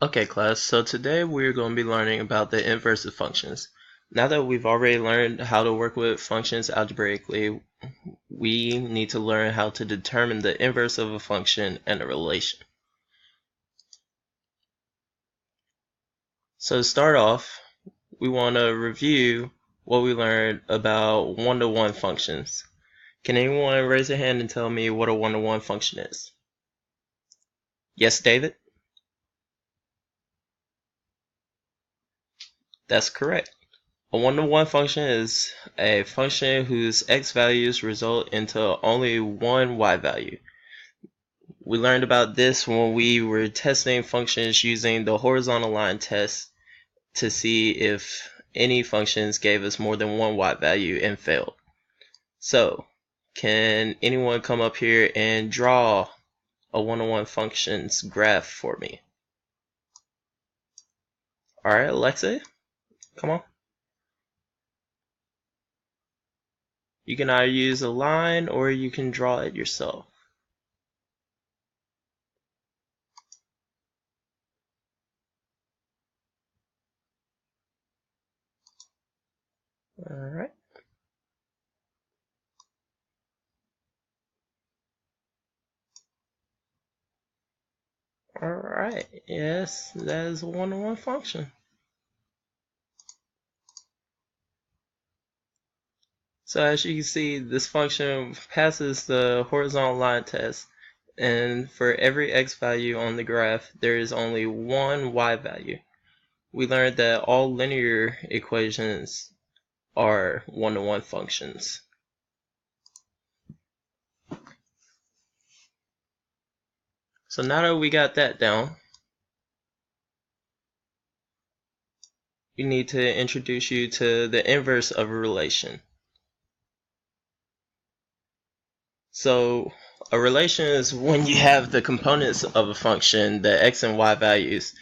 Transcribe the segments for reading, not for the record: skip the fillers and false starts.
Okay, class, so today we're going to be learning about the inverse of functions. Now that we've already learned how to work with functions algebraically, we need to learn how to determine the inverse of a function and a relation. So to start off, we want to review what we learned about one-to-one functions. Can anyone raise their hand and tell me what a one-to-one function is? Yes, David? That's correct. A one-to-one function is a function whose x values result into only one y value. We learned about this when we were testing functions using the horizontal line test to see if any functions gave us more than one y value and failed. So, can anyone come up here and draw a one-to-one functions graph for me? Alright, Alexa, come on. You can either use a line or you can draw it yourself. Alright. Alright, yes, that is a one-to-one function. So as you can see, this function passes the horizontal line test, and for every x value on the graph, there is only one y value. We learned that all linear equations are one-to-one functions. So now that we got that down, we need to introduce you to the inverse of a relation. So a relation is when you have the components of a function, the x and y values,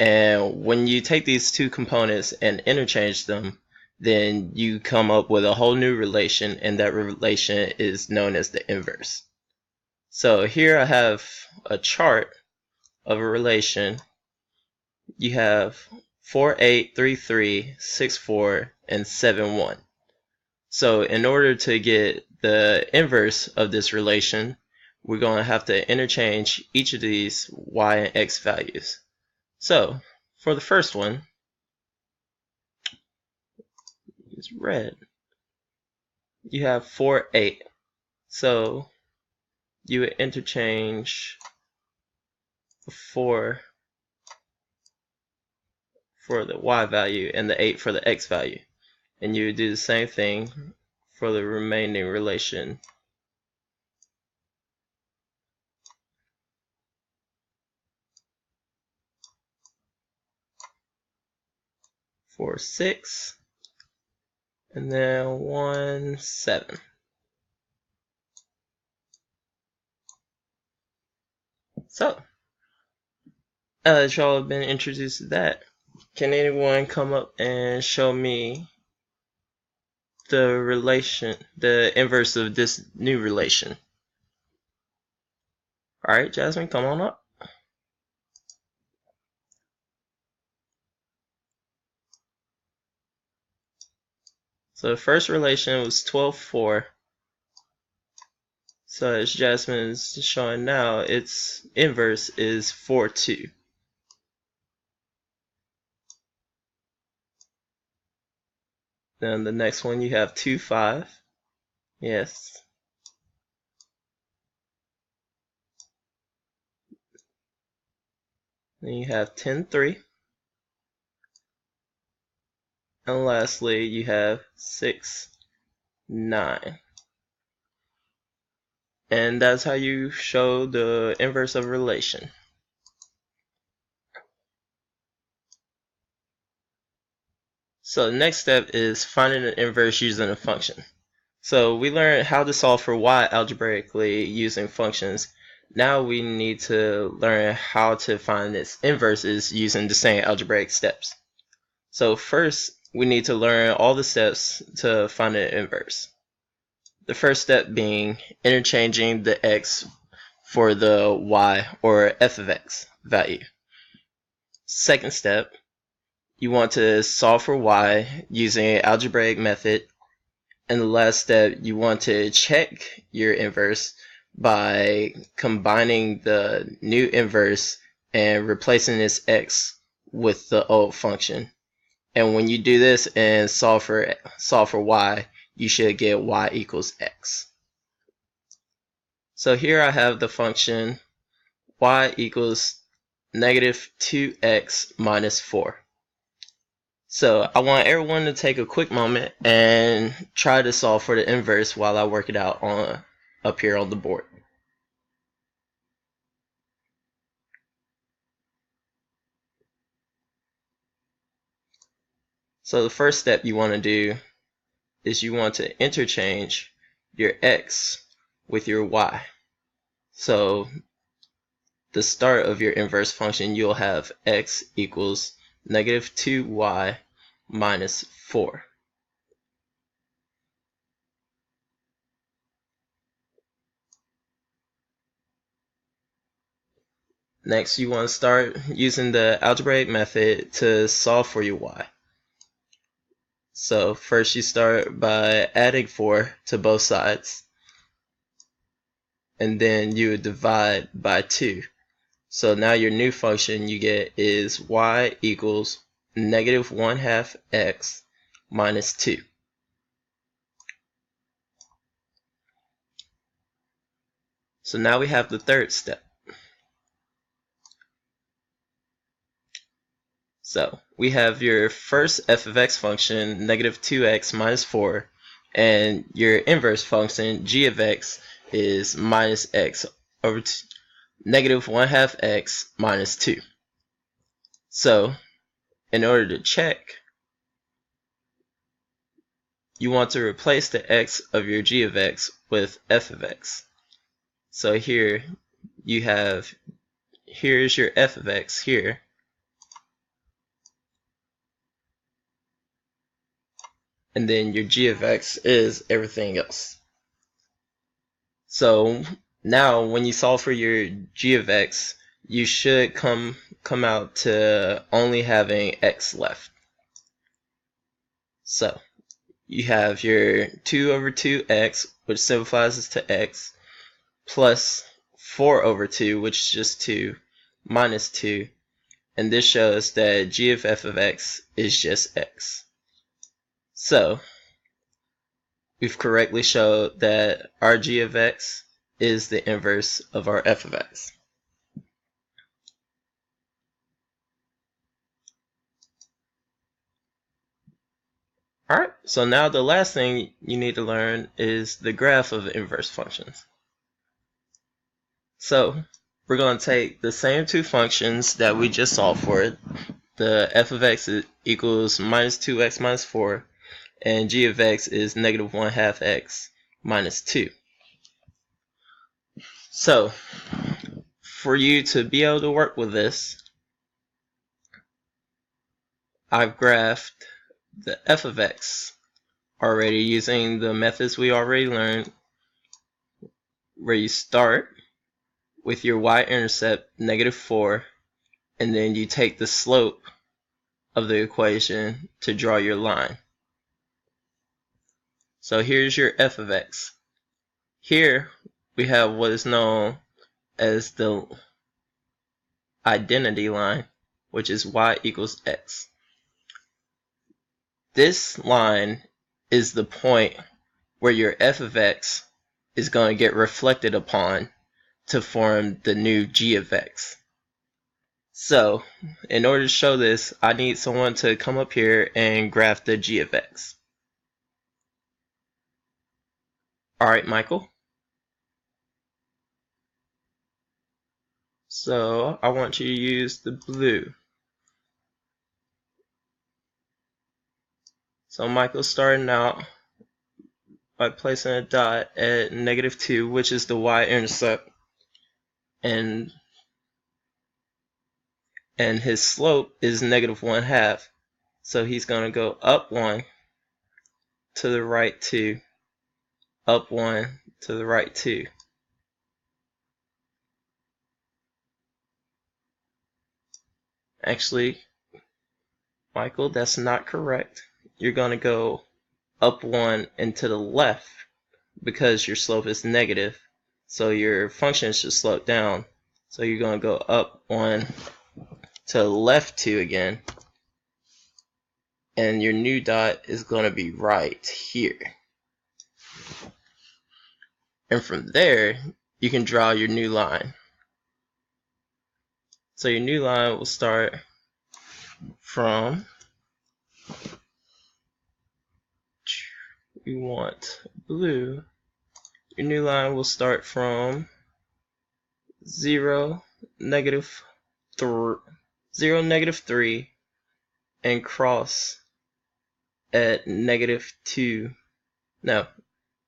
and when you take these two components and interchange them, then you come up with a whole new relation, and that relation is known as the inverse. So here I have a chart of a relation. You have 4, 8, 3, 3, 6, 4, and 7, 1. So in order to get the inverse of this relation, we're going to have to interchange each of these y and x values. So for the first one, it's red. You have 4, 8. So you would interchange 4 for the y value and the 8 for the x value. And you would do the same thing for the remaining relation. For 6, and then 1, 7. So, now that y'all have been introduced to that, can anyone come up and show me the relation, the inverse of this new relation? Alright, Jasmine, come on up. So the first relation was 12, 4. So as Jasmine is showing now, its inverse is 4, 2. Then the next one you have 2, 5. Yes. Then you have 10, 3. And lastly, you have 6, 9. And that's how you show the inverse of a relation. So the next step is finding an inverse using a function. So we learned how to solve for y algebraically using functions. Now we need to learn how to find its inverses using the same algebraic steps. So first, we need to learn all the steps to find an inverse. The first step being interchanging the x for the y or f of x value. Second step, you want to solve for y using an algebraic method. And the last step, you want to check your inverse by combining the new inverse and replacing this x with the old function. And when you do this and solve for y, you should get y equals x. So here I have the function y equals negative 2x minus 4. So I want everyone to take a quick moment and try to solve for the inverse while I work it out up here on the board. So the first step you want to do is you want to interchange your x with your y. So the start of your inverse function, you'll have x equals negative 2y minus 4. Next, you want to start using the algebraic method to solve for your y. So first you start by adding 4 to both sides, and then you would divide by 2. So now your new function you get is y equals negative 1/2 x minus 2. So now we have the third step. So we have your first f of x function, negative 2x minus 4, and your inverse function, g of x, is minus x over negative 1/2 x minus 2. So in order to check, you want to replace the x of your g of x with f of x. So here you have, here's your f of x here. And then your g of x is everything else. So now when you solve for your g of x, you should come out to only having x left. So you have your 2 over 2x, which simplifies to x, plus 4 over 2, which is just 2, minus 2. And this shows that g of f of x is just x. So we've correctly showed that our g of x is the inverse of our f of x. Alright, so now the last thing you need to learn is the graph of inverse functions. So we're going to take the same two functions that we just solved for, the f of x equals minus 2x minus 4, and g of x is negative 1/2 x minus 2. So for you to be able to work with this, I've graphed the f of x already using the methods we already learned, where you start with your y-intercept negative 4, and then you take the slope of the equation to draw your line. So here's your f of x. Here we have what is known as the identity line, which is y equals x. This line is the point where your f of x is going to get reflected upon to form the new g of x. So in order to show this, I need someone to come up here and graph the g of x. Alright, Michael. So I want you to use the blue. So Michael's starting out by placing a dot at negative 2, which is the y-intercept, and his slope is negative 1/2. So he's going to go up 1, to the right 2, up 1, to the right 2. Actually, Michael, that's not correct. You're going to go up 1 and to the left because your slope is negative. So your function should slope down. So you're going to go up 1 to the left 2 again. And your new dot is going to be right here. And from there, you can draw your new line. So your new line will start from, we want blue. Your new line will start from 0, negative 3, and cross at -2. No,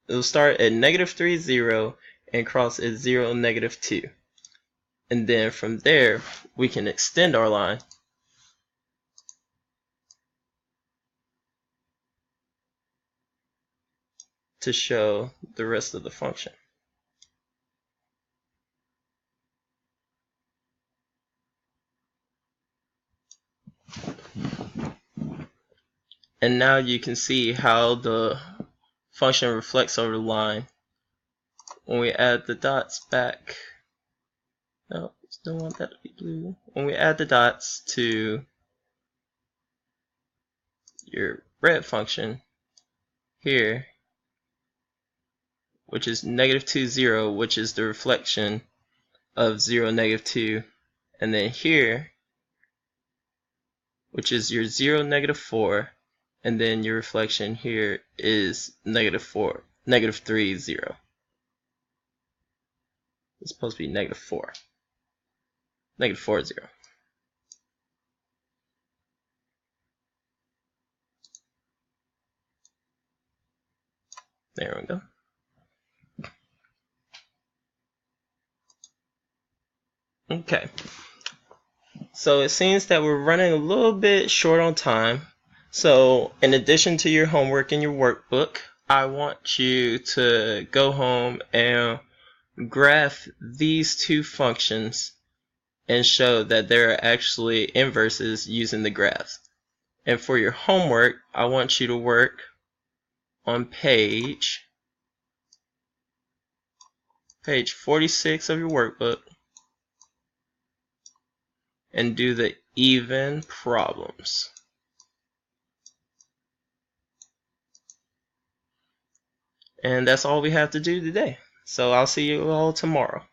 it will start at -3, 0, and cross at 0, -2. And then from there, we can extend our line to show the rest of the function. And now you can see how the function reflects over the line. When we add the dots back, no, still want that to be blue. When we add the dots to your red function here, which is -2, 0, which is the reflection of 0, -2, and then here, which is your 0, -4, and then your reflection here is -4, -3, 0. It's supposed to be -4, -4, 0. There we go. Okay. So it seems that we're running a little bit short on time. So in addition to your homework and your workbook, I want you to go home and graph these two functions and show that there are actually inverses using the graphs. And for your homework, I want you to work on page 46 of your workbook and do the even problems. And that's all we have to do today. So I'll see you all tomorrow.